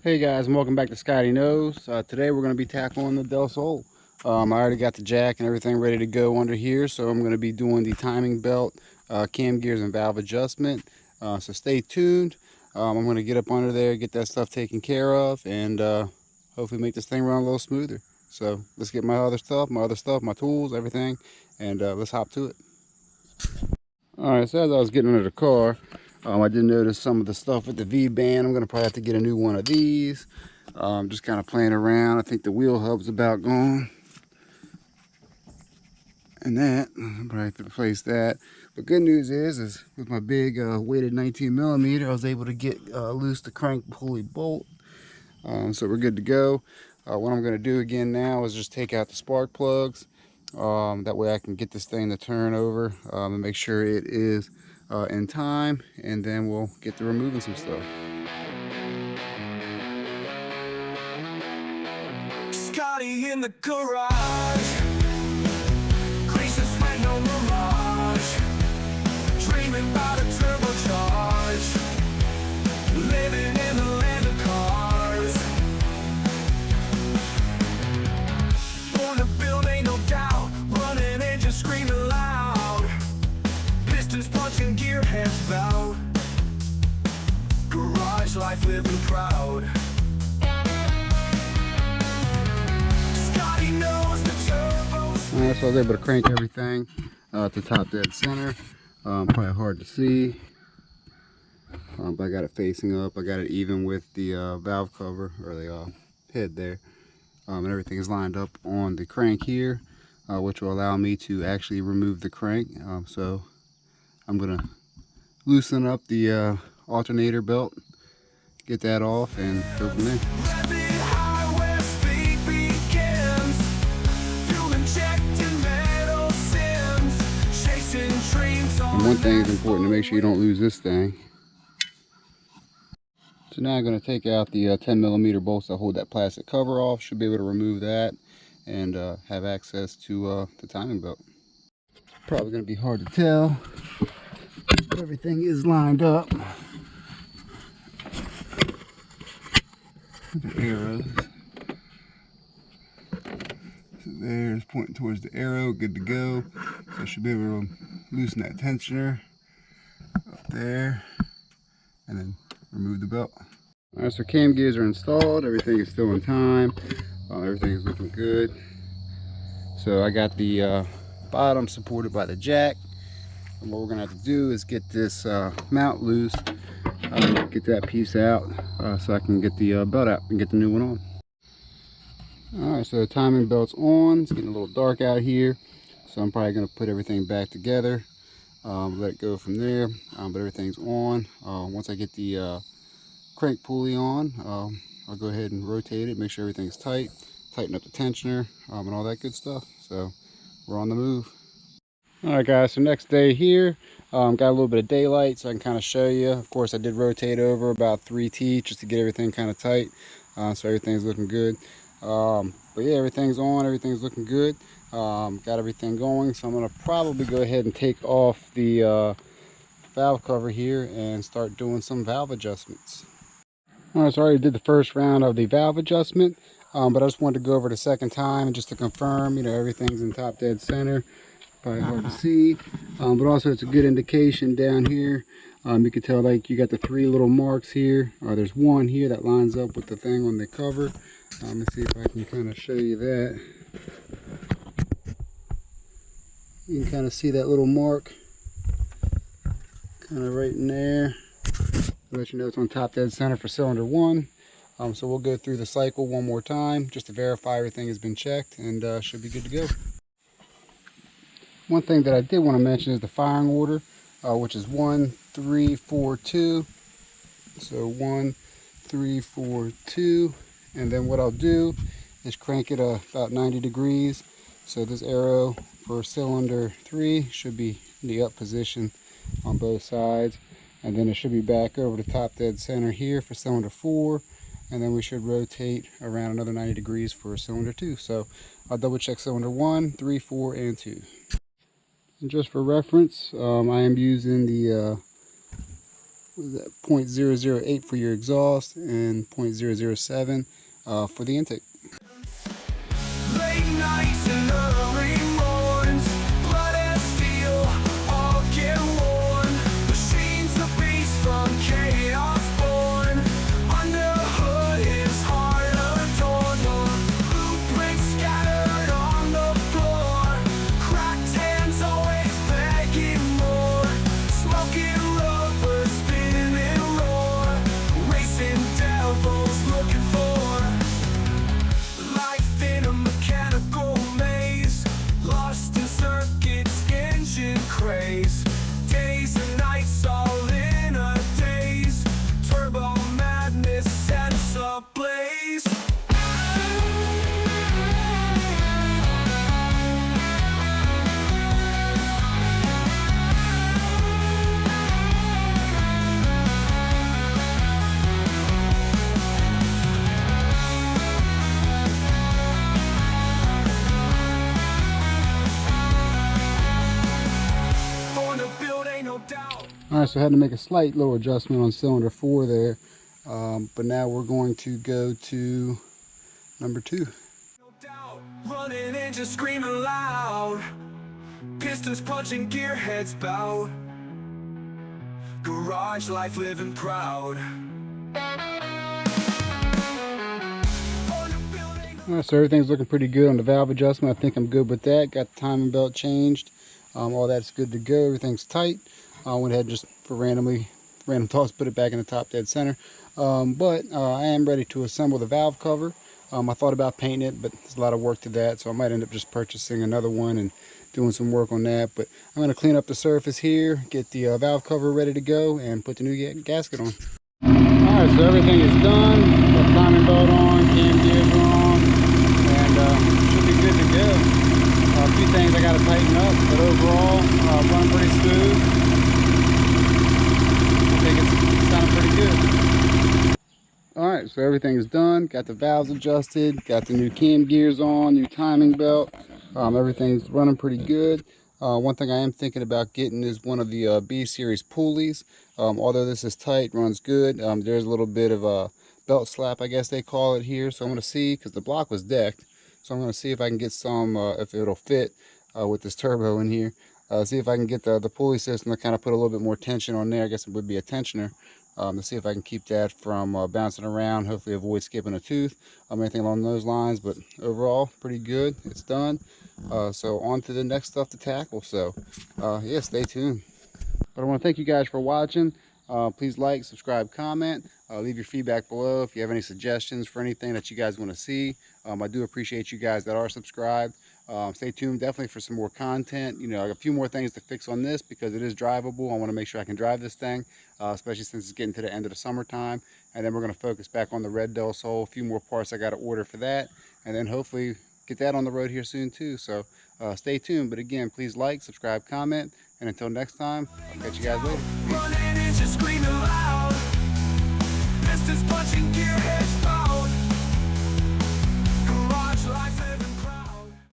Hey guys, and welcome back to Scotty Knows. Today we're going to be tackling the Del Sol. I already got the jack and everything ready to go under here, so I'm going to be doing the timing belt, cam gears, and valve adjustment. So stay tuned. I'm going to get up under there, get that stuff taken care of, and hopefully make this thing run a little smoother. So let's get my other stuff, my tools, everything, and let's hop to it. Alright, so as I was getting under the car, I did notice some of the stuff with the V-band. I'm going to probably have to get a new one of these. Just kind of playing around. I think the wheel hub's about gone. And that, I'll probably have to replace that. But good news is with my big weighted 19mm, I was able to get loose the crank pulley bolt. So we're good to go. What I'm going to do again now is just take out the spark plugs. That way I can get this thing to turn over and make sure it is in time, and then we'll get to removing some stuff. Scotty in the garage, crease and sweat, no mirage, dreaming about a turbocharge, living in the land of cars, born to build, ain't no doubt, running engine screaming loud, pistons punching, gear heads bowed, garage life living proud. So I was able to crank everything to top dead center. Probably hard to see, but I got it facing up. I got it even with the valve cover, or the head there, and everything is lined up on the crank here, which will allow me to actually remove the crank. So I'm gonna loosen up the alternator belt, get that off, and go from there. And one thing is important, to make sure you don't lose this thing. So now I'm going to take out the 10mm bolts that hold that plastic cover off. Should be able to remove that and have access to the timing belt. Probably going to be hard to tell, but everything is lined up. The arrows. So there's pointing towards the arrow, good to go. So I should be able to loosen that tensioner up there and then remove the belt. Alright, so cam gears are installed, everything is still in time, everything is looking good. So I got the bottom supported by the jack, and what we're going to have to do is get this mount loose, get that piece out so I can get the belt out and get the new one on. Alright, so the timing belt's on. It's getting a little dark out here, so I'm probably going to put everything back together, let it go from there, but everything's on. Once I get the crank pulley on, I'll go ahead and rotate it, make sure everything's tight, tighten up the tensioner, and all that good stuff. So we're on the move. Alright guys, so next day here, got a little bit of daylight so I can kind of show you. Of course I did rotate over about 3 teeth just to get everything kind of tight, so everything's looking good. But yeah, everything's on, everything's looking good. Got everything going, so I'm going to probably go ahead and take off the valve cover here and start doing some valve adjustments. Alright, so I already did the first round of the valve adjustment, but I just wanted to go over the second time just to confirm, everything's in top dead center. Probably hard to see, but also it's a good indication down here. You can tell, like, you got the 3 little marks here. There's one here that lines up with the thing on the cover. Let's see if I can kind of show you that. You can kind of see that little mark kind of right in there. I'll let you know it's on top dead center for cylinder 1. So we'll go through the cycle one more time just to verify everything has been checked, and should be good to go. One thing that I did want to mention is the firing order, which is 1, 3, 4, 2. So 1, 3, 4, 2. And then what I'll do is crank it about 90 degrees. So this arrow for cylinder 3 should be in the up position on both sides. And then it should be back over the top dead center here for cylinder 4. And then we should rotate around another 90 degrees for cylinder 2. So I'll double check cylinder 1, 3, 4, and 2. And just for reference, I am using the .008 for your exhaust and .007 for the intake. Late nights and early morns, blood and steel all get worn. Machines of beast from chaos born. Under the hood is heart adorned. Blueprints scattered on the floor. Cracked hands always begging more. Smoking rubber, spinning roar. Racing devils looking for life in a mechanical maze, lost in circuits, engine craze. Days and nights all in a daze. Turbo madness sets ablaze. Born to build, ain't no doubt. Alright, so I had to make a slight little adjustment on cylinder 4 there, but now we're going to go to number 2. No doubt, running engines screaming loud, pistons punching, gearheads bow, garage life living proud. Alright, so everything's looking pretty good on the valve adjustment. I think I'm good with that. Got the timing belt changed. All that's good to go. Everything's tight. I went ahead and just for random toss, put it back in the top dead center. But I am ready to assemble the valve cover. I thought about painting it, but there's a lot of work to that, so I might end up just purchasing another one and doing some work on that. But I'm going to clean up the surface here, get the valve cover ready to go, and put the new gasket on. Alright, so everything is done. Got the timing belt on, cam gears are on, and should be good to go. A few things I got to tighten up, but overall, running pretty smooth. I think it's sounding pretty good. Alright, so everything is done. Got the valves adjusted, got the new cam gears on, new timing belt. Everything's running pretty good. One thing I am thinking about getting is one of the B series pulleys. Although this is tight, runs good. There's a little bit of a belt slap, I guess they call it here. So I'm going to see, because the block was decked. So I'm going to see if I can get some, if it'll fit with this turbo in here. See if I can get the pulley system to kind of put a little bit more tension on there. I guess it would be a tensioner. To see if I can keep that from bouncing around. Hopefully avoid skipping a tooth. Anything along those lines. But overall, pretty good. It's done. So on to the next stuff to tackle. So yeah, stay tuned. But I want to thank you guys for watching. Please like, subscribe, comment. Leave your feedback below if you have any suggestions for anything that you guys want to see. I do appreciate you guys that are subscribed. Stay tuned definitely for some more content. You know, I got a few more things to fix on this because it is drivable. I want to make sure I can drive this thing, especially since it's getting to the end of the summertime. And then we're going to focus back on the red Del Sol. A few more parts I got to order for that. And then hopefully get that on the road here soon too. So stay tuned. But again, please like, subscribe, comment. And until next time, I'll catch you guys later. Running engines screaming loud, pistons punching, gearheads